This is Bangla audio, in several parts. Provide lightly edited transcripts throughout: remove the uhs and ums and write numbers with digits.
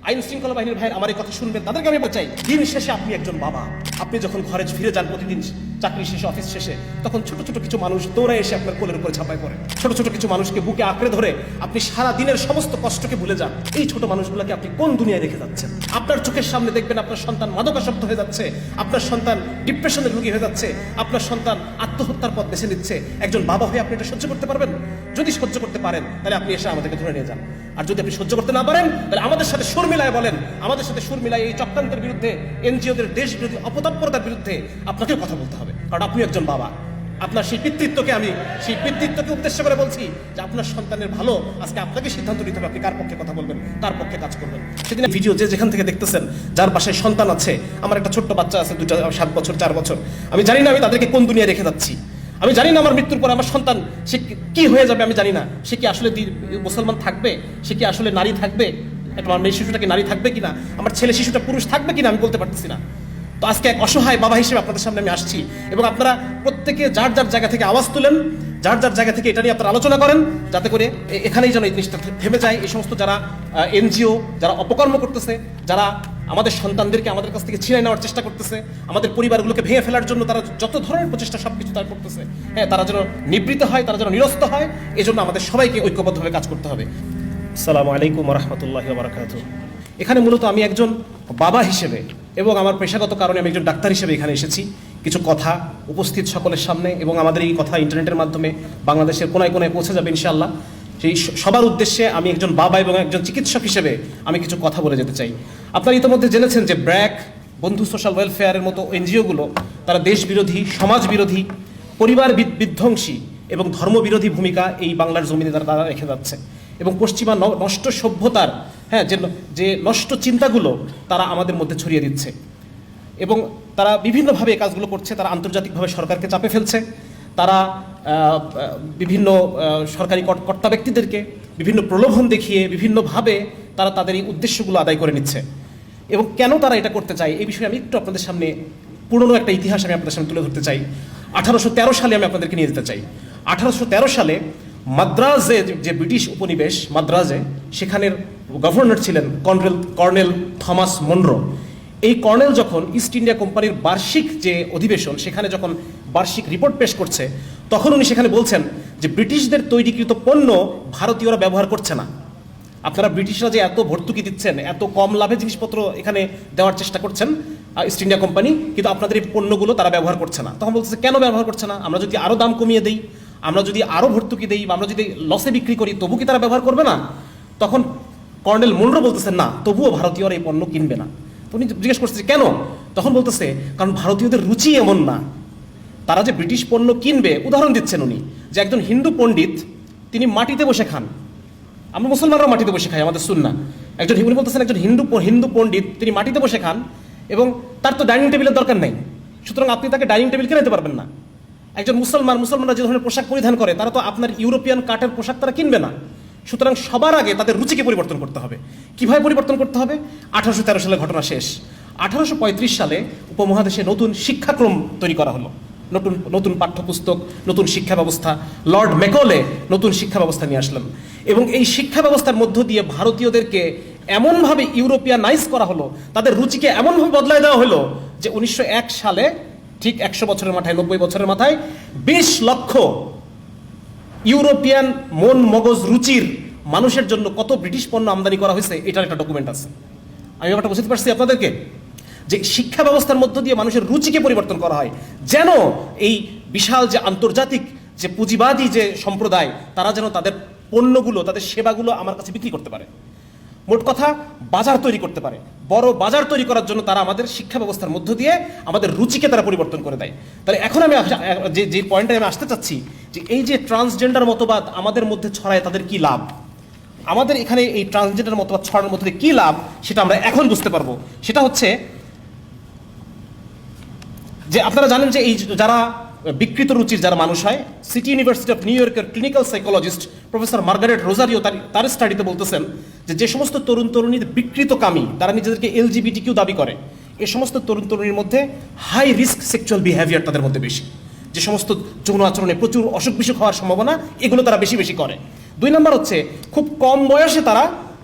আইন শৃঙ্খলা বাহিনীর ভাইয়ের আমার এই কথা শুনবেন, তাদেরকে আমি বলতে চাই, দিন শেষে আপনি একজন বাবা। আপনি যখন ঘরে ফিরে যান প্রতিদিন চাকরি শেষে, অফিস শেষে, তখন ছোট ছোট কিছু মানুষ দৌড়ে এসে আপনার কোলের উপরে ঝাঁপায় পড়ে। ছোট ছোট কিছু মানুষকে বুকে আঁকড়ে ধরে আপনি সারা দিনের সমস্ত কষ্টকে ভুলে যান। এই ছোট মানুষগুলোকে আপনি কোন দুনিয়ায় রেখে যাচ্ছেন? আপনার চোখের সামনে দেখবেন আপনার সন্তান মাদকাসক্ত হয়ে যাচ্ছে, আপনার সন্তান ডিপ্রেশনের রোগী হয়ে যাচ্ছে, আপনার সন্তান আত্মহত্যার পথ বেছে নিচ্ছে। একজন বাবা হয়ে আপনি এটা সহ্য করতে পারবেন? যদি সহ্য করতে পারেন তাহলে আপনি এসে আমাদেরকে ধরে নিয়ে যান। আর যদি আপনি সহ্য করতে না পারেন তাহলে আমাদের সাথে সুর মিলায় বলেন, আমাদের সাথে সুর মিলায় এই চক্রান্তের বিরুদ্ধে, এনজিওদের দেশ বিরোধী অপতৎপরতার বিরুদ্ধে আপনাকেও কথা বলতে হবে। কারণ আপনি একজন বাবা। আপনার সেই পিতৃত্বকে উদ্দেশ্য করে বলছি যে আপনার সন্তানের ভালো আজকে আপনাকে সিদ্ধান্ত নিতে হবে, আপনি কার পক্ষে কথা বলবেন, কার পক্ষে কাজ করবেন। সেদিন ভিডিও যে যেখান থেকে দেখতেছেন, যার বাসায় সন্তান আছে, আমার একটা ছোট্ট বাচ্চা আছে, 7 বছর 4 বছর, আমি জানি না আমি তাদেরকে কোন দুনিয়ায় রেখে যাচ্ছি। আমি জানি না আমার মৃত্যুর পর আমার সন্তান সে কি হয়ে যাবে, আমি জানি না। সে কি আসলে মুসলমান থাকবে, সে কি আসলে নারী থাকবে, আমার মেয়ে শিশুটা কি নারী থাকবে কিনা, আমার ছেলে শিশুটা পুরুষ থাকবে কিনা, আমি বলতে পারতেছি না। তো আজকে এক অসহায় বাবা হিসেবে আপনাদের সামনে আমি আসছি, এবং আপনারা প্রত্যেকে যার যার জায়গা থেকে আওয়াজ তুলেন, যার যার জায়গা থেকে এটা নিয়ে আপনারা আলোচনা করেন, যাতে করে এখানেই যেন এই জিনিসটা থেমে যায়। এই সমস্ত যারা এনজিও, যারা অপকর্ম করতেছে, যারা আমাদের সন্তানদেরকে আমাদের কাছ থেকে ছিনিয়ে নেওয়ার চেষ্টা করতেছে, আমাদের পরিবারগুলোকে ভেঙে ফেলার জন্য তারা যত ধরনের প্রচেষ্টা সবকিছু তারা করতেছে, হ্যাঁ, তারা যেন নিবৃত্ত হয়, তারা যেন নিরস্ত হয়, এজন্য আমাদের সবাইকে ঐক্যবদ্ধভাবে কাজ করতে হবে। আসসালামু আলাইকুম ওয়া রাহমাতুল্লাহি ওয়া বারাকাতুহু। এখানে মূলত আমি একজন বাবা হিসেবে এবং আমার পেশাগত কারণে আমি একজন ডাক্তার হিসেবে এখানে এসেছি কিছু কথা উপস্থিত সকলের সামনে, এবং আমাদের এই কথা ইন্টারনেটের মাধ্যমে বাংলাদেশের কোনায় কোনায় পৌঁছে যাবে ইনশাআল্লাহ। সেই সবার উদ্দেশ্যে আমি একজন বাবা এবং একজন চিকিৎসক হিসেবে আমি কিছু কথা বলে যেতে চাই। আপনারা ইতিমধ্যে জেনেছেন যে ব্র্যাক, বন্ধু সোশ্যাল ওয়েলফেয়ারের মতো এনজিওগুলো তারা দেশ বিরোধী, সমাজ বিরোধী, পরিবার বিধ্বংসী এবং ধর্মবিরোধী ভূমিকা এই বাংলার জমিনে তারা রেখে যাচ্ছে, এবং পশ্চিমা নষ্ট সভ্যতার, হ্যাঁ, যে নষ্ট চিন্তাগুলো তারা আমাদের মধ্যে ছড়িয়ে দিচ্ছে, এবং তারা বিভিন্নভাবে এই কাজগুলো করছে। তারা আন্তর্জাতিকভাবে সরকারকে চাপে ফেলছে, তারা বিভিন্ন সরকারি কর্তা ব্যক্তিদেরকে বিভিন্ন প্রলোভন দেখিয়ে বিভিন্নভাবে তারা তাদের এই উদ্দেশ্যগুলো আদায় করে নিচ্ছে। এবং কেন তারা এটা করতে চায় এই বিষয়ে আমি একটু আপনাদের সামনে পুরনো একটা ইতিহাস আমি আপনাদের সামনে তুলে ধরতে চাই। 1813 সালে আমি আপনাদেরকে নিয়ে যেতে চাই। 1813 সালে মাদ্রাজে, যে ব্রিটিশ উপনিবেশ মাদ্রাজে, সেখানের গভর্নর ছিলেন কর্নেল থমাস মনরো। এই কর্নেল যখন ইস্ট ইন্ডিয়া কোম্পানির বার্ষিক যে অধিবেশন, সেখানে যখন বার্ষিক রিপোর্ট পেশ করছে, তখন উনি সেখানে বলছেন যে ব্রিটিশদের তৈরিকৃত পণ্য ভারতীয়রা ব্যবহার করছে না। আপনারা ব্রিটিশরা যে এত ভর্তুকি দিচ্ছেন, এত কম লাভে জিনিসপত্র এখানে দেওয়ার চেষ্টা করছেন ইস্ট ইন্ডিয়া কোম্পানি, কিন্তু আপনাদের এই পণ্যগুলো তারা ব্যবহার করছে না। তখন বলতেছে কেন ব্যবহার করছে না? আমরা যদি আরও দাম কমিয়ে দিই, আমরা যদি আরও ভর্তুকি দিই, বা আমরা যদি লসে বিক্রি করি, তবু কি তারা ব্যবহার করবে না? তখন কর্নেল মনরো বলতেছেন না, তবুও ভারতীয়রা এই পণ্য কিনবে না। উনি জিজ্ঞেস করতেছে কেন? তখন বলতেছে কারণ ভারতীয়দের রুচি এমন না, তারা যে ব্রিটিশ পণ্য কিনবে। উদাহরণ দিচ্ছেন উনি, যে একজন হিন্দু পণ্ডিত তিনি মাটিতে বসে খান, আমরা মুসলমানরাও মাটিতে বসে খাই, আমাদের সুন্নাহ। উনি বলতেছেন একজন হিন্দু পণ্ডিত তিনি মাটিতে বসে খান, এবং তার তো ডাইনিং টেবিলের দরকার নেই, সুতরাং আপনি তাকে ডাইনিং টেবিল কিনে দিতে পারবেন না। একজন মুসলমানরা যে ধরনের পোশাক পরিধান করে, তারা তো আপনার ইউরোপিয়ান কাঠের পোশাক তারা কিনবে না। সুতরাং সবার আগে তাদের রুচিকে পরিবর্তন করতে হবে। কিভাবে পরিবর্তন করতে হবে? 1813 সালে ঘটনা শেষ। 1835 সালে উপমহাদেশে নতুন শিক্ষাক্রম তৈরি করা হলো, নতুন পাঠ্যপুস্তক, নতুন শিক্ষা ব্যবস্থা। লর্ড ম্যাকলে নতুন শিক্ষা ব্যবস্থা নিয়ে আসলেন, এবং এই শিক্ষা ব্যবস্থার মধ্য দিয়ে ভারতীয়দেরকে এমনভাবে ইউরোপিয়ানাইজ করা হলো, তাদের রুচিকে এমনভাবে বদলায় দেওয়া হলো যে 1901 সালে, ঠিক 100 বছরের মাথায়, 90 বছরের মাথায় 20 লক্ষ ইউরোপিয়ান মন মগজ রুচির মানুষের জন্য কত ব্রিটিশ পণ্য আমদানি করা হয়েছে, এটার একটা ডকুমেন্ট আছে। আমি ব্যাপারটা বুঝতে পারছি আপনাদেরকে, যে শিক্ষা ব্যবস্থার মধ্য দিয়ে মানুষের রুচিকে পরিবর্তন করা হয়, যেন এই বিশাল যে আন্তর্জাতিক যে পুঁজিবাদী যে সম্প্রদায়, তারা যেন তাদের পণ্যগুলো, তাদের সেবাগুলো আমার কাছে বিক্রি করতে পারে। মোট কথা, বাজার তৈরি করতে পারে। বড় বাজার তৈরি করার জন্য তারা আমাদের শিক্ষা ব্যবস্থার মধ্য দিয়ে আমাদের রুচিকে তারা পরিবর্তন করে দেয়। তাহলে এখন আমি যে পয়েন্টে আমি আসতে চাচ্ছি, যে এই যে ট্রান্সজেন্ডার মতবাদ আমাদের মধ্যে ছড়ায়, তাদের কি লাভ? আমাদের এখানে এই ট্রান্সজেন্ডার মতবাদ ছড়ানোর মধ্যে কি লাভ, সেটা আমরা এখন বুঝতে পারবো। সেটা হচ্ছে যে আপনারা জানেন যে এই যারা বিকৃত রুচির যারা মানুষ হয়, সিটি ইউনিভার্সিটি অফ নিউ ইয়র্কের clinical psychologist professor Margaret Rosario তার স্টাডিতে বলতেছেন যে সমস্ত তরুণ তরুণীর বিকৃতকামী, তারা নিজেদেরকে LGBTQ দাবি করে, এ সমস্ত তরুণ তরুণীর মধ্যে হাই রিস্ক সেক্সুয়াল বিহেভিয়ার তাদের মধ্যে বেশি। যে সমস্ত যৌন আচরণে প্রচুর অসুখ বিসুখ হওয়ার সম্ভাবনা, এগুলো তারা বেশি করে। 2 নম্বর হচ্ছে খুব কম বয়সে তারা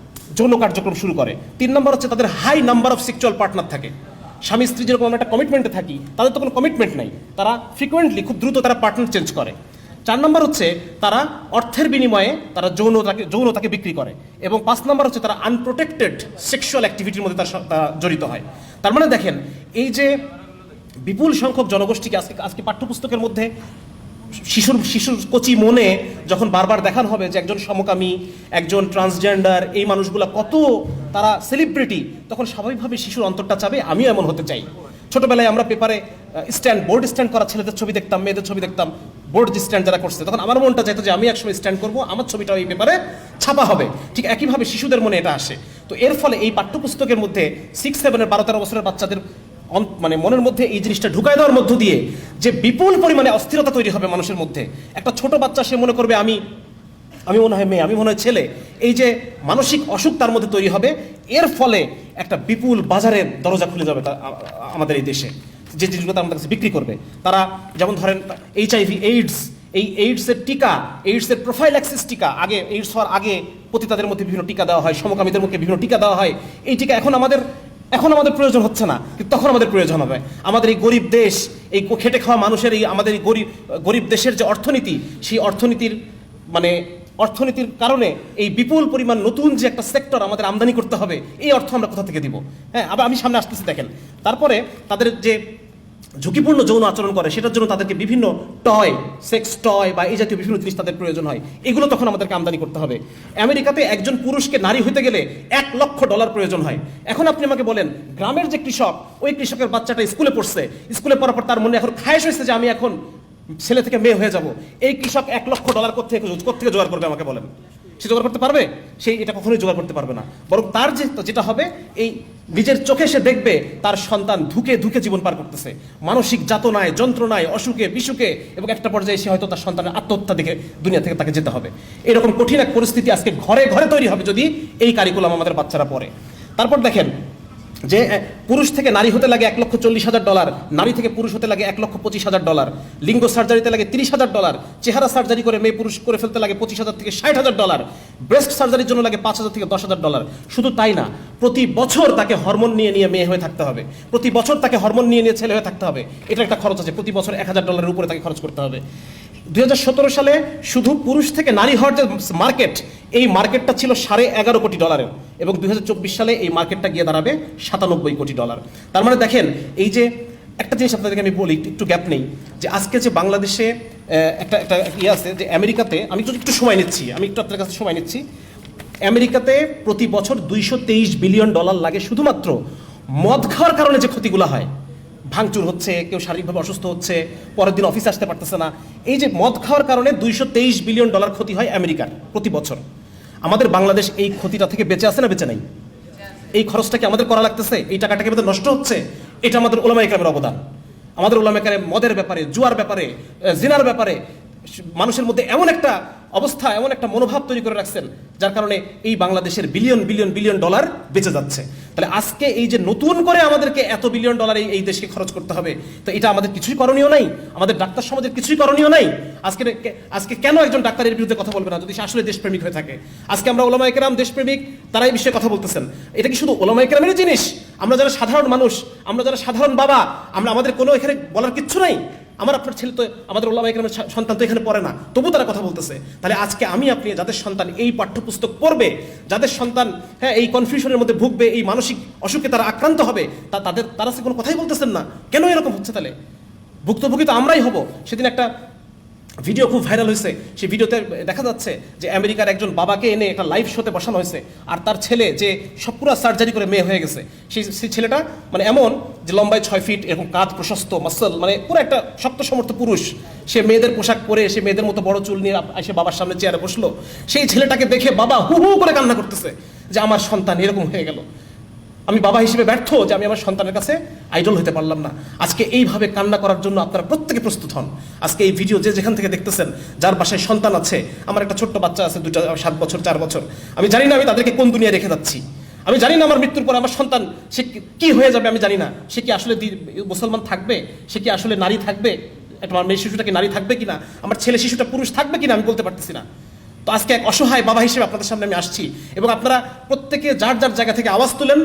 যৌন কার্যক্রম শুরু করে। 3 নম্বর হচ্ছে তাদের high number of sexual partner থাকে। স্বামী স্ত্রী যেরকম আমরা একটা কমিটমেন্টে থাকি, তাদের তো কোনো কমিটমেন্ট নাই, তারা ফ্রিকোয়েন্টলি খুব দ্রুত তারা পার্টনার চেঞ্জ করে। 4 নম্বর হচ্ছে তারা অর্থের বিনিময়ে তারা যৌনতাকে বিক্রি করে। এবং 5 নম্বর হচ্ছে তারা আনপ্রোটেক্টেড সেক্সুয়াল অ্যাক্টিভিটির মধ্যে তারা জড়িত হয়। তার মানে দেখেন, এই যে বিপুল সংখ্যক জনগোষ্ঠীকে আজকে পাঠ্যপুস্তকের মধ্যে শিশুর কচি মনে যখন বারবার দেখানো হবে যে একজন সমকামী, একজন ট্রান্সজেন্ডার, এই মানুষগুলো কত তারা সেলিব্রিটি, তখন স্বাভাবিকভাবে শিশুর অন্তরটা চাবে আমিও এমন হতে চাই। ছোটবেলায় আমরা পেপারে বোর্ড স্ট্যান্ড করা ছেলেদের ছবি দেখতাম, মেয়েদের ছবি দেখতাম, বোর্ড স্ট্যান্ড যারা করছে, তখন আমার মনটা চাইতো যে আমি একসময় স্ট্যান্ড করবো, আমার ছবিটাও এই পেপারে ছাপা হবে। ঠিক একইভাবে শিশুদের মনে এটা আসে। তো এর ফলে এই পাঠ্যপুস্তকের মধ্যে 6-7 12-13 বছরের বাচ্চাদের মানে মনের মধ্যে এই জিনিসটা ঢুকাই দেওয়ার মধ্য দিয়ে যে বিপুল পরিমাণে অস্থিরতা তৈরি হবে মানুষের মধ্যে। একটা ছোট বাচ্চা সে মনে করবে আমি মনে হয় মেয়ে, আমি মনে হয় ছেলে। এই যে মানসিক অসুখ তার মধ্যে তৈরি হবে, এর ফলে একটা বিপুল বাজারের দরজা খুলে যাবে আমাদের এই দেশে, যে জিনিসগুলো আমাদের কাছে বিক্রি করবে তারা। যেমন ধরেন HIV, এইডস, এই এইডসের টিকা, এইডসের প্রোফাইল্যাক্সিস টিকা, আগে এইডস হওয়ার আগে পতিতাদের মধ্যে বিভিন্ন টিকা দেওয়া হয়, সমকামীদের মধ্যে বিভিন্ন টিকা দেওয়া হয়। এই টিকা এখন আমাদের প্রয়োজন হচ্ছে না, কিন্তু তখন আমাদের প্রয়োজন হবে। আমাদের এই গরিব দেশ, এই খেটে খাওয়া মানুষের আমাদের এই গরিব দেশের যে অর্থনীতি, সেই অর্থনীতির কারণে এই বিপুল পরিমাণ নতুন যে একটা সেক্টর আমাদের আমদানি করতে হবে, এই অর্থ আমরা কোথা থেকে দিব? হ্যাঁ, আবার আমি সামনে আসতেছি দেখেন। তারপরে তাদের যে ঝুঁকিপূর্ণ যৌন আচরণ করে, সেটার জন্য তাদেরকে বিভিন্ন সেক্স টয় বা এই জাতীয় বিভিন্ন জিনিস তাদের প্রয়োজন হয়, এগুলো তখন আমাদেরকে আমদানি করতে হবে। আমেরিকাতে একজন পুরুষকে নারী হইতে গেলে $1 লক্ষ প্রয়োজন হয়। এখন আপনি আমাকে বলেন, গ্রামের যে কৃষক, ওই কৃষকের বাচ্চাটা স্কুলে পড়ছে, স্কুলে পড়ার পর তার মনে এখন খায়েশ হয়েছে যে আমি এখন ছেলে থেকে মেয়ে হয়ে যাব, এই কৃষক $1 লক্ষ কোথেকে জোগাড় করবে আমাকে বলেন? সে জোগাড় করতে পারবে? এটা কখনোই জোগাড় করতে পারবে না। বরং তার যেটা হবে, এই নিজের চোখে সে দেখবে তার সন্তান ধুকে ধুকে জীবন পার করতেছে, মানসিক যাতনায়, যন্ত্রণায়, অসুখে বিসুখে, এবং একটা পর্যায়ে সে হয়তো তার সন্তানের আত্মহত্যা দেখে দুনিয়া থেকে তাকে যেতে হবে। এরকম কঠিন এক পরিস্থিতি আজকে ঘরে ঘরে তৈরি হবে যদি এই কারিকুলাম আমাদের বাচ্চারা পড়ে। তারপর দেখেন যে পুরুষ থেকে নারী হতে লাগে $1,40,000, নারী থেকে পুরুষ হতে লাগে $1,25,000, লিঙ্গ সার্জারিতে লাগে $30,000, চেহারা সার্জারি করে মেয়ে পুরুষ করে ফেলতে লাগে $25,000 থেকে $60,000, ব্রেস্ট সার্জারির জন্য লাগে $5,000 থেকে $10,000। শুধু তাই না, প্রতি বছর তাকে হরমোন নিয়ে মেয়ে হয়ে থাকতে হবে, প্রতি বছর তাকে হরমোন নিয়ে ছেলে হয়ে থাকতে হবে। এটা একটা খরচ আছে, প্রতি বছর $1,000 উপরে তাকে খরচ করতে হবে। 2017 সালে শুধু পুরুষ থেকে নারী হওয়ার যে মার্কেট, এই মার্কেটটা ছিল $11.5 কোটি, এবং 2024 সালে এই মার্কেটটা গিয়ে দাঁড়াবে $97 কোটি। তার মানে দেখেন, এই যে একটা জিনিস আপনাদেরকে আমি বলি, একটু গ্যাপ নেই, যে আজকে যে বাংলাদেশে একটা আছে যে আমেরিকাতে, আমি একটু সময় নিচ্ছি, আপনাদের কাছে সময় নিচ্ছি। আমেরিকাতে প্রতি বছর $223 বিলিয়ন লাগে শুধুমাত্র মদ খাওয়ার কারণে যে ক্ষতিগুলো হয়, ভাঙচুর হচ্ছে, কেউ শারীরিকভাবে অসুস্থ হচ্ছে, পরের দিন অফিসে আসতে পারতেছে না, এই যে মদ খাওয়ার কারণে $223 বিলিয়ন ক্ষতি হয় আমেরিকার প্রতি বছর। আমাদের বাংলাদেশ এই ক্ষতিটা থেকে বেঁচে আছে না বেঁচে নাই? এই খরচটা কি আমাদের করা লাগতেছে? এই টাকাটা কি আমাদের নষ্ট হচ্ছে? এটা আমাদের ওলামায়ে কেরামের অবদান। আমাদের ওলামায়ে কেরাম মদের ব্যাপারে, জুয়ার ব্যাপারে, জিনার ব্যাপারে মানুষের মধ্যে এমন একটা অবস্থা, এমন একটা মনোভাব তৈরি করে রাখছেন, যার কারণে এই বাংলাদেশের বিলিয়ন ডলার বেঁচে যাচ্ছে। তাহলে আজকে এই যে নতুন করে আমাদেরকে এত বিলিয়ন ডলার এই দেশকে খরচ করতে হবে, তো এটা আমাদের কিছুই করণীয় নাই, আমাদের ডাক্তার সমাজের কিছুই করণীয় নাই। আজকে কেন একজন ডাক্তারের বিরুদ্ধে কথা বলবে না যদি সে আসলে দেশপ্রেমিক হয়ে থাকে? আজকে আমরা ওলামায়ে কেরাম দেশপ্রেমিক, তারা এই বিষয়ে কথা বলতেছেন। এটা কি শুধু ওলামায়ে কেরামের জিনিস? আমরা যারা সাধারণ মানুষ, আমরা যারা সাধারণ বাবা, আমাদের কোনো এখানে বলার কিচ্ছু নাই? আপনার ছেলে তো, আমাদের ওলামায়ে কেরামের সন্তান তো এখানে পড়ে না, তবু তারা কথা বলতেছে। তাহলে আজকে আপনি যাদের সন্তান এই পাঠ্যপুস্তক পড়বে, যাদের সন্তান এই কনফিউশনের মধ্যে ভুগবে, এই মানসিক অসুখে তারা আক্রান্ত হবে, তারা কোনো কথাই বলতেছেন না। কেন এরকম হচ্ছে? তাহলে ভুক্তভোগী তো আমরাই হব। সেদিন একটা ভিডিও খুব ভাইরাল হয়েছে, সেই ভিডিওতে দেখা যাচ্ছে যে আমেরিকার একজন বাবাকে এনে একটা লাইভ শোতে বসানো হয়েছে, আর তার ছেলে যে সব পুরো সার্জারি করে মেয়ে হয়ে গেছে, সেই ছেলেটা এমন যে লম্বায় 6 ফিট, এরকম কাঁধ প্রশস্ত, মাসল, পুরো একটা শক্ত সমর্থ পুরুষ। সে মেয়েদের পোশাক পরে, সে মেয়েদের মতো বড় চুল নিয়ে এসে বাবার সামনে চেয়ারে বসলো। সেই ছেলেটাকে দেখে বাবা হু হু করে কান্না করতেছে যে আমার সন্তান এরকম হয়ে গেল, আমি বাবা হিসেবে ব্যর্থ যে আমি আমার সন্তানের কাছে আইডল হতে পারলাম না। আজকে এইভাবে কান্না করার জন্য আপনারা প্রত্যেকে প্রস্তুত হন। আজকে এই ভিডিও যেখান থেকে দেখতেছেন, যার বাসায় সন্তান আছে, আমার একটা ছোট্ট বাচ্চা আছে, 7 বছর 4 বছর, আমি জানি না আমি তাদেরকে কোন দুনিয়ায় রেখে যাচ্ছি। আমি জানি না আমার মৃত্যুর পর আমার সন্তান সে কি হয়ে যাবে, আমি জানি না। সে কি আসলে মুসলমান থাকবে, সে কি আসলে নারী থাকবে, একটা মেয়ে শিশুটা কি নারী থাকবে কিনা, আমার ছেলে শিশুটা পুরুষ থাকবে কিনা, আমি বলতে পারতেছি না। তো আজকে এক অসহায় বাবা হিসেবে আপনাদের সামনে আমি আসছি, এবং আপনারা প্রত্যেকে যার যার জায়গা থেকে আওয়াজ তুলেন,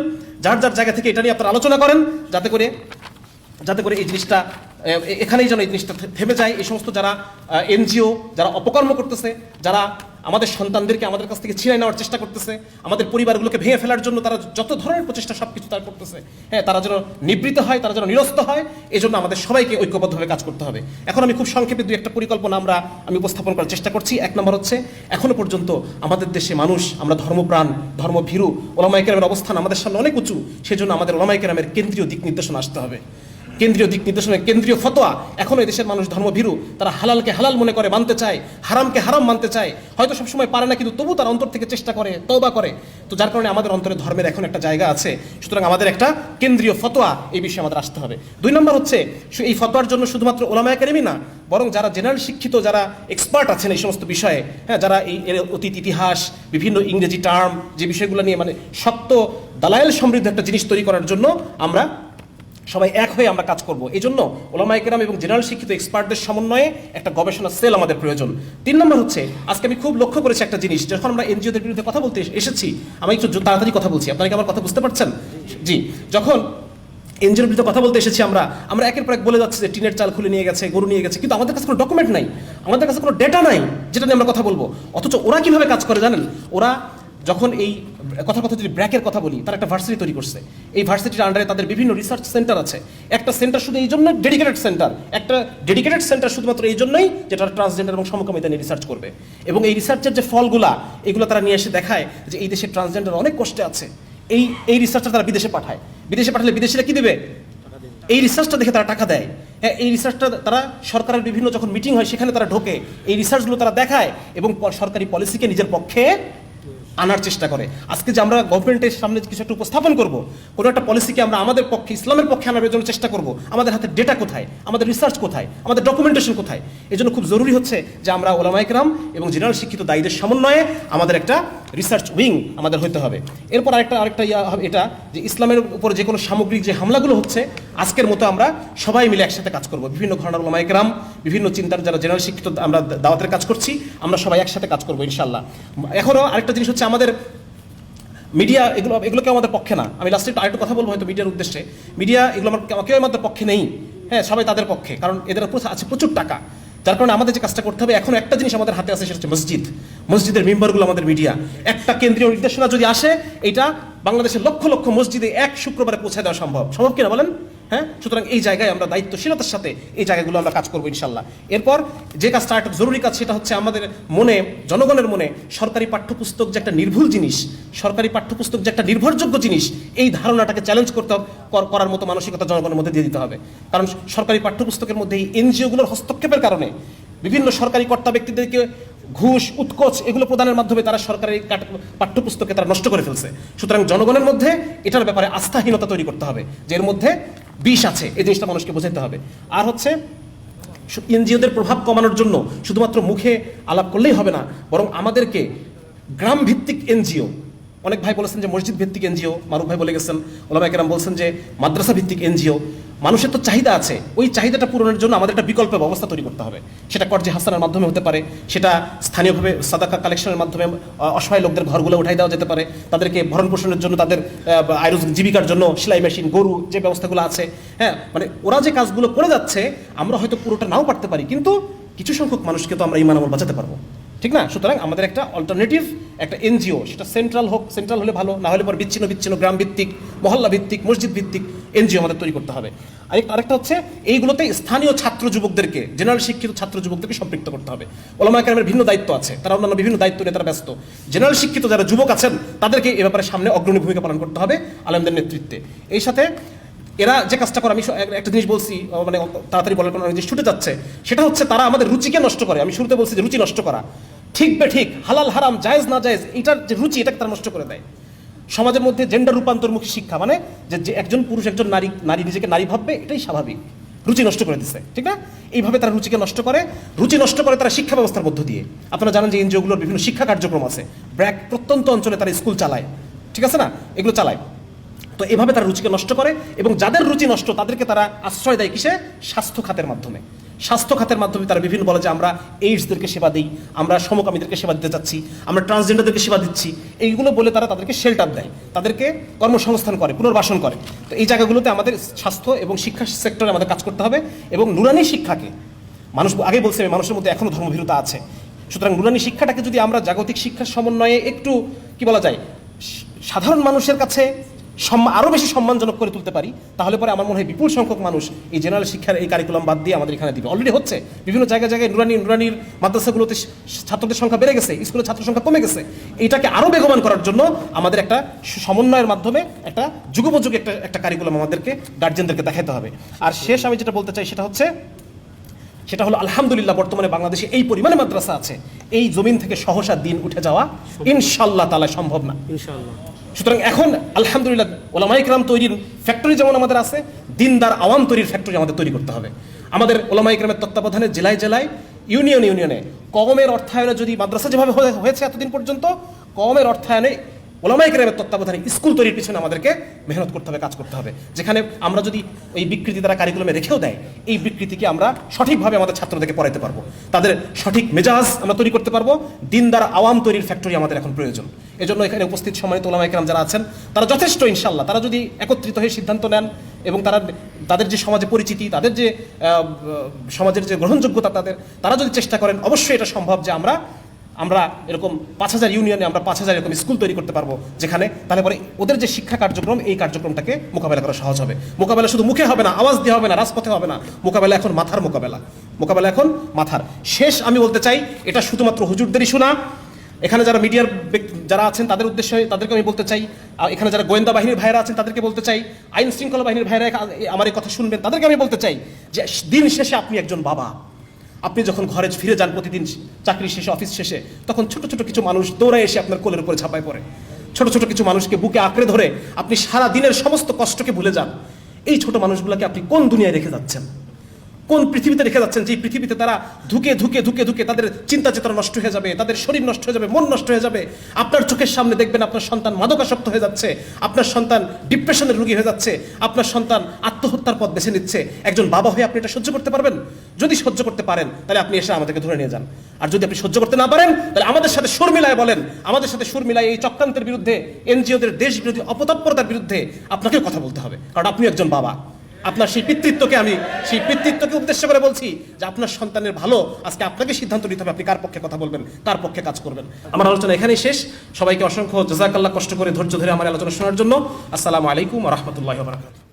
যার যার জায়গা থেকে এটা নিয়ে আপনারা আলোচনা করেন, যাতে করে এই জিনিসটা এখানেই যেন এই জিনিসটা থেমে যায়। এই সমস্ত যারা এনজিও, যারা অপকর্ম করতেছে, যারা আমাদের সন্তানদেরকে আমাদের কাছ থেকে ছিনিয়ে নেওয়ার চেষ্টা করতেছে, আমাদের পরিবারগুলোকে ভেঙে ফেলার জন্য তারা যত ধরনের প্রচেষ্টা সব কিছু তারা করতেছে, হ্যাঁ, তারা যেন নিবৃত্ত হয়, তারা যেন নিরস্ত হয়, এই জন্য আমাদের সবাইকে ঐক্যবদ্ধভাবে কাজ করতে হবে। এখন আমি খুব সংক্ষেপে দুই একটা পরিকল্পনা আমি উপস্থাপন করার চেষ্টা করছি। এক নম্বর হচ্ছে, এখনো পর্যন্ত আমাদের দেশে মানুষ, আমরা ধর্মপ্রাণ, ধর্মভীরু, ওলামায়ে কেরামের অবস্থান আমাদের সামনে অনেক উঁচু, সেজন্য আমাদের ওলামায়ে কেরামের কেন্দ্রীয় দিক নির্দেশনা আসতে হবে। কেন্দ্রীয় দিক নির্দেশনা, কেন্দ্রীয় ফতোয়া। এখনো এই দেশের মানুষ ধর্মভীরু, তারা হালালকে হালাল মনে করে মানতে চায়, হারামকে হারাম মানতে চায়, হয়তো সবসময় পারে না, কিন্তু তবু তার অন্তর থেকে চেষ্টা করে, তওবা করে। তো যার কারণে আমাদের অন্তরে ধর্মের এখন একটা জায়গা আছে। সুতরাং আমাদের একটা কেন্দ্রীয় ফতোয়া এই বিষয়ে আমাদের আসতে হবে। দুই নম্বর হচ্ছে, এই ফতোয়ার জন্য শুধুমাত্র ওলামায়ে কেরামই না, বরং যারা জেনারেল শিক্ষিত, যারা এক্সপার্ট আছেন এই সমস্ত বিষয়ে, হ্যাঁ, যারা এর অতীত ইতিহাস, বিভিন্ন ইংরেজি টার্ম, যে বিষয়গুলো নিয়ে মানে শক্ত দালায়েল সমৃদ্ধ একটা জিনিস তৈরি করার জন্য আমরা সবাই এক হয়ে আমরা কাজ করব। এই জন্য ওলামায়ে কেরাম এবং জেনারেল শিক্ষিত এক্সপার্টদের সমন্বয়ে একটা গবেষণা সেল আমাদের প্রয়োজন। তিন নম্বর হচ্ছে, আজকে আমি খুব লক্ষ্য করেছি একটা জিনিস, যখন আমরা এনজিওদের বিরুদ্ধে কথা বলতে এসেছি, আমি একটু তাড়াতাড়ি কথা বলছি, আপনারা কি আমার কথা বুঝতে পারছেন? জি, যখন এনজিওর বিরুদ্ধে কথা বলতে এসেছি, আমরা একের পর এক বলে যাচ্ছি যে টিনের চাল খুলে নিয়ে গেছে, গরু নিয়ে গেছে, কিন্তু আমাদের কাছে কোনো ডকুমেন্ট নাই, আমাদের কাছে কোনো ডেটা নাই যেটা নিয়ে আমরা কথা বলবো। অথচ ওরা কিভাবে কাজ করে জানেন? ওরা যখন এই কথা যদি ব্র্যাকের কথা বলি, তারা একটা ভার্সিটি তৈরি করছে। এই ভার্সিটির আন্ডারে তাদের বিভিন্ন রিসার্চ সেন্টার আছে। একটা সেন্টার শুধু এই জন্য ডেডিকেটেড সেন্টার, একটা ডেডিকেটেড সেন্টার শুধুমাত্র এই জন্যই যেটা ট্রান্সজেন্ডার এবং সমকামিতা নিয়ে রিসার্চ করবে। এবং এই রিসার্চের যে ফলগুলা, এগুলো তারা নিয়ে এসে দেখায় যে এই দেশের ট্রান্সজেন্ডার অনেক কষ্টে আছে। এই রিসার্চটা তারা বিদেশে পাঠায়। বিদেশে পাঠালে বিদেশিরা কি দেবে? এই রিসার্চটা দেখে তারা টাকা দেয়। হ্যাঁ, এই রিসার্চটা তারা সরকারের বিভিন্ন যখন মিটিং হয় সেখানে তারা ঢোকে, এই রিসার্চগুলো তারা দেখায় এবং সরকারি পলিসিকে নিজের পক্ষে আনার চেষ্টা করে। আজকে যে আমরা গভর্নমেন্টের সামনে কিছু একটা উপস্থাপন করব, কোনো একটা পলিসিকে আমরা আমাদের পক্ষে, ইসলামের পক্ষে আনার জন্য চেষ্টা করব, আমাদের হাতে ডেটা কোথায়, আমাদের রিসার্চ কোথায়, আমাদের ডকুমেন্টেশন কোথায়? এই জন্য খুব জরুরি হচ্ছে যে আমরা ওলামায়ে কেরাম এবং জেনারেল শিক্ষিত দায়ীদের সমন্বয়ে আমাদের একটা রিসার্চ উইং আমাদের হইতে হবে। এরপর আরেকটা এটা যে ইসলামের উপর যে কোনো সামগ্রিক যে হামলাগুলো হচ্ছে, আজকের মতো আমরা সবাই মিলে একসাথে কাজ করব। বিভিন্ন ঘরানার ওলামায়ে কেরাম, বিভিন্ন চিন্তার যারা জেনারেল শিক্ষিত, আমরা দাওয়াতের কাজ করছি, আমরা সবাই একসাথে কাজ করবো ইনশাল্লাহ। এখনও আরেকটা জিনিস হচ্ছে, আমাদের মিডিয়া এগুলোকে আমাদের পক্ষে না। আমি লাস্টে আরেকটু কথা বলবো হয়তো মিডিয়ার উদ্দেশ্যে। মিডিয়া এগুলো কেউ আমাদের পক্ষে নেই, হ্যাঁ, সবাই তাদের পক্ষে, কারণ এদের আছে প্রচুর টাকা। যার কারণে আমাদের যে কাজটা করতে হবে, এখন একটা জিনিস আমাদের হাতে আছে, সেটা হচ্ছে মসজিদের মেম্বারগুলো আমাদের মিডিয়া। একটা কেন্দ্রীয় নির্দেশনা যদি আসে, এটা বাংলাদেশের লক্ষ লক্ষ মসজিদে এক শুক্রবারে পৌঁছে দেওয়া সম্ভব কিনা বলেন? হ্যাঁ, সুতরাং এই জায়গায় আমরা দায়িত্বশীলতার সাথে এই জায়গাগুলো আমরা কাজ করবো ইনশাল্লাহ। এরপর যে কাজটা একটা জরুরি কাজ, সেটা হচ্ছে আমাদের মনে, জনগণের মনে সরকারি পাঠ্যপুস্তক যে একটা নির্ভুল জিনিস, সরকারি পাঠ্যপুস্তক যে একটা নির্ভরযোগ্য জিনিস, এই ধারণাটাকে চ্যালেঞ্জ করার মতো মানসিকতা জনগণের মধ্যে দিয়ে দিতে হবে। কারণ সরকারি পাঠ্যপুস্তকের মধ্যে এই এনজিওগুলোর হস্তক্ষেপের কারণে বিভিন্ন সরকারি কর্তা ব্যক্তিদেরকে ঘুষ, উৎকোচ এগুলো প্রদানের মাধ্যমে তারা সরকারি পাঠ্যপুস্তকে তারা নষ্ট করে ফেলছে। সুতরাং জনগণের মধ্যে এটার ব্যাপারে আস্থাহীনতা তৈরি করতে হবে, যে এর মধ্যে বিষ আছে, এই জিনিসটা মানুষকে বোঝাতে হবে। আর হচ্ছে, এনজিওদের প্রভাব কমানোর জন্য শুধুমাত্র মুখে আলাপ করলেই হবে না, বরং আমাদেরকে গ্রাম ভিত্তিক এনজিও, অনেক ভাই বলেছেন যে মসজিদ ভিত্তিক এনজিও, মারুফ ভাই বলে গেছেন, ওলামায়ে কেরাম বলছেন যে মাদ্রাসা ভিত্তিক এনজিও। মানুষের তো চাহিদা আছে, ওই চাহিদাটা পূরণের জন্য আমাদের একটা বিকল্প ব্যবস্থা তৈরি করতে হবে। সেটা কর্জে হাসানের মাধ্যমে হতে পারে, সেটা স্থানীয়ভাবে সাদাকা কালেকশনের মাধ্যমে অসহায় লোকদের ঘরগুলো উঠাই দেওয়া যেতে পারে, তাদেরকে ভরণ পোষণের জন্য, তাদের জীবিকার জন্য সেলাই মেশিন, গরু, যে ব্যবস্থাগুলো আছে, হ্যাঁ, মানে ওরা যে কাজগুলো করে যাচ্ছে, আমরা হয়তো পুরোটা নাও পারতে পারি, কিন্তু কিছু সংখ্যক মানুষকে তো আমরা ইমান আমল বাঁচাতে পারবো, ঠিক না? সুতরাং আমাদের একটা অল্টারনেটিভ একটা এনজিও, সেটা সেন্ট্রাল হলে ভালো, না হলে পর বিচ্ছিন্ন গ্রাম ভিত্তিক, মহল্লা ভিত্তিক, মসজিদ ভিত্তিক এনজিও আমাদের তৈরি করতে হবে। আরেকটা হচ্ছে, এইগুলোতে স্থানীয় ছাত্র যুবকদেরকে, জেনারেল শিক্ষিত ছাত্র যুবকদেরকে সম্পৃক্ত করতে হবে। ওলামায়ে কেরামের ভিন্ন দায়িত্ব আছে, তারা অন্যান্য বিভিন্ন দায়িত্ব নিয়ে তারা ব্যস্ত। জেনারেল শিক্ষিত যারা যুবক আছেন, তাদেরকে এ ব্যাপারে সামনে অগ্রণী ভূমিকা পালন করতে হবে আলেমদের নেতৃত্বে। এই সাথে এরা যে কাজটা করে, আমি একটা জিনিস বলছি, মানে তাড়াতাড়ি বলার কোনো জিনিস ছুটে যাচ্ছে, সেটা হচ্ছে তারা আমাদের রুচিকে নষ্ট করে। আমি শুরুতে বলছি যে রুচি নষ্ট করা, ঠিক বেঠিক, হালাল হারাম, জায়েজ না জায়েজ, এটার যে রুচি, এটাকে তারা নষ্ট করে দেয়। সমাজের মধ্যে জেন্ডার রূপান্তরমুখী শিক্ষা, মানে যে একজন পুরুষ একজন নারী নিজেকে নারী ভাববে, এটাই স্বাভাবিক, রুচি নষ্ট করে দিচ্ছে, ঠিক না? এইভাবে তারা রুচি নষ্ট করে তারা শিক্ষা ব্যবস্থার মধ্য দিয়ে। আপনারা জানেন যে এনজিওগুলোর বিভিন্ন শিক্ষা কার্যক্রম আছে, ব্র্যাক প্রত্যন্ত অঞ্চলে তারা স্কুল চালায়, ঠিক আছে না, এগুলো চালায়। তো এভাবে তারা রুচিকে নষ্ট করে, এবং যাদের রুচি নষ্ট তাদেরকে তারা আশ্রয় দেয় কিসে? স্বাস্থ্য খাতের মাধ্যমে। স্বাস্থ্য খাতের মাধ্যমে তারা বিভিন্ন বলে যে আমরা এইডসদেরকে সেবা দিই, আমরা সমকামীদেরকে সেবা দিতে চাচ্ছি, আমরা ট্রান্সজেন্ডারদেরকে সেবা দিচ্ছি, এইগুলো বলে তারা তাদেরকে শেল্টার দেয়, তাদেরকে কর্মসংস্থান করে, পুনর্বাসন করে। তো এই জায়গাগুলোতে আমাদের স্বাস্থ্য এবং শিক্ষা সেক্টরে আমাদের কাজ করতে হবে, এবং নুরানি শিক্ষাকে মানুষ আগে বলছে মানুষের মধ্যে এখনও ধর্মভীরতা আছে, সুতরাং নুরানি শিক্ষাটাকে যদি আমরা জাগতিক শিক্ষার সমন্বয়ে একটু কি বলা যায় সাধারণ মানুষের কাছে আরও বেশি সম্মানজনক করে তুলতে পারি, তাহলে পরে আমার মনে হয় বিপুল সংখ্যক মানুষ এই জেনারেল শিক্ষার এই কারিকুলাম বাদ দিয়ে আমাদের এখানে দিবে। অলরেডি হচ্ছে, বিভিন্ন জায়গায় জায়গায় নুরানির মাদ্রাসাগুলোতে ছাত্রদের সংখ্যা বেড়ে গেছে, স্কুলের ছাত্র সংখ্যা কমে গেছে। এইটাকে আরও বেগবান করার জন্য আমাদের একটা সমন্বয়ের মাধ্যমে একটা যুগোপযোগী একটা কারিকুলাম আমাদেরকে গার্জিয়ানদেরকে দেখাতে হবে। আর শেষ আমি যেটা বলতে চাই সেটা হলো আলহামদুলিল্লাহ বর্তমানে বাংলাদেশে এই পরিমাণে মাদ্রাসা আছে, এই জমিন থেকে সহসা দিন উঠে যাওয়া ইনশাআল্লাহ তাআলা সম্ভব না ইনশাআল্লাহ। সুতরাং এখন আলহামদুলিল্লাহ ওলামায়ে কেরাম তৈরির ফ্যাক্টরি যেমন আমাদের আছে, দিনদার আওয়াম তৈরির ফ্যাক্টরি আমাদের তৈরি করতে হবে। আমাদের ওলামায়ে কেরামের তত্ত্বাবধানে জেলায় জেলায় ইউনিয়নে কওমের অর্থায়নে যদি মাদ্রাসা যেভাবে হয়েছে এতদিন পর্যন্ত, কওমের অর্থায়নে ওলামায়ে কেরামের তত্ত্বাবধানে স্কুল তৈরির পিছনে আমাদেরকে মেহনত করতে হবে, কাজ করতে হবে। যেখানে আমরা যদি ওই বিকৃতি তারা কারিকুলামে রেখেও দেয়, এই বিকৃতিকে আমরা সঠিকভাবে আমাদের ছাত্রদেরকে পড়াইতে পারবো, তাদের সঠিক মেজাজ আমরা তৈরি করতে পারবো। দিনদার আওয়াম তৈরির ফ্যাক্টরি আমাদের এখন প্রয়োজন। এজন্য এখানে উপস্থিত সম্মানিত ওলামায়ে কেরাম যারা আছেন তারা যথেষ্ট ইনশাআল্লাহ, তারা যদি একত্রিত হয়ে সিদ্ধান্ত নেন এবং তাদের যে সমাজে পরিচিতি, তাদের যে সমাজের যে গ্রহণযোগ্যতা, তারা যদি চেষ্টা করেন, অবশ্যই এটা সম্ভব যে আমরা এরকম 5000 ইউনিয়নে আমরা 5000 এরকম স্কুল তৈরি করতে পারবো, যেখানে তাহলে পরে ওদের যে শিক্ষা কার্যক্রম, এই কার্যক্রমটাকে মোকাবেলা করা সহজ হবে। মোকাবেলা শুধু মুখে হবে না, আওয়াজ দিয়ে হবে না, রাজপথে হবে না, মোকাবেলা এখন মাথার মোকাবেলা এখন মাথার। শেষ আমি বলতে চাই, এটা শুধুমাত্র হুজুরদেরই শোনা, এখানে যারা মিডিয়ার যারা আছেন তাদের উদ্দেশ্যে তাদেরকে আমি বলতে চাই, এখানে যারা গোয়েন্দা বাহিনীর ভাইরা আছেন তাদেরকে বলতে চাই, আইন শৃঙ্খলা বাহিনীর ভাইরা আমার এই কথা শুনবেন, তাদেরকে আমি বলতে চাই যে দিন শেষে আপনি একজন বাবা। আপনি যখন ঘরে ফিরে যান প্রতিদিন চাকরি শেষে, অফিস শেষে, তখন ছোট ছোট কিছু মানুষ দৌড়ে এসে আপনার কোলের উপরে ঝাঁপায় পড়ে, ছোট ছোট কিছু মানুষকে বুকে আঁকড়ে ধরে আপনি সারা দিনের সমস্ত কষ্টকে ভুলে যান। এই ছোট মানুষগুলোকে আপনি কোন দুনিয়ায় রেখে যাচ্ছেন, কোন পৃথিবীতে রেখে যাচ্ছেন, যে পৃথিবীতে তারা ধুকে তাদের চিন্তা চেতনা নষ্ট হয়ে যাবে, তাদের শরীর নষ্ট হয়ে যাবে, মন নষ্ট হয়ে যাবে। আপনার চোখের সামনে দেখবেন আপনার সন্তান মাদকাসক্ত হয়ে যাচ্ছে, আপনার সন্তান ডিপ্রেশনের রোগী হয়ে যাচ্ছে, আপনার সন্তান আত্মহত্যার পথ বেছে নিচ্ছে। একজন বাবা হয়ে আপনি এটা সহ্য করতে পারবেন? যদি সহ্য করতে পারেন তাহলে আপনি এসে আমাদেরকে ধরে নিয়ে যান, আর যদি আপনি সহ্য করতে না পারেন তাহলে আমাদের সাথে সুর মিলায় বলেন, আমাদের সাথে সুর মিলায় এই চক্রান্তের বিরুদ্ধে, এনজিওদের দেশ বিরোধী অপতৎপরতার বিরুদ্ধে আপনাকে কথা বলতে হবে, কারণ আপনি একজন বাবা। আপনার সেই পিতৃত্বকে উদ্দেশ্য করে বলছি যে আপনার সন্তানের ভালো আজকে আপনাকে সিদ্ধান্ত নিতে হবে, আপনি কার পক্ষে কথা বলবেন, কার পক্ষে কাজ করবেন। আমার আলোচনা এখানেই শেষ। সবাইকে অসংখ্য জাযাকাল্লাহ, কষ্ট করে ধৈর্য ধরে আমার আলোচনা শোনার জন্য। আসসালামু আলাইকুম ওয়া রাহমাতুল্লাহি ওয়া বারাকাতুহু।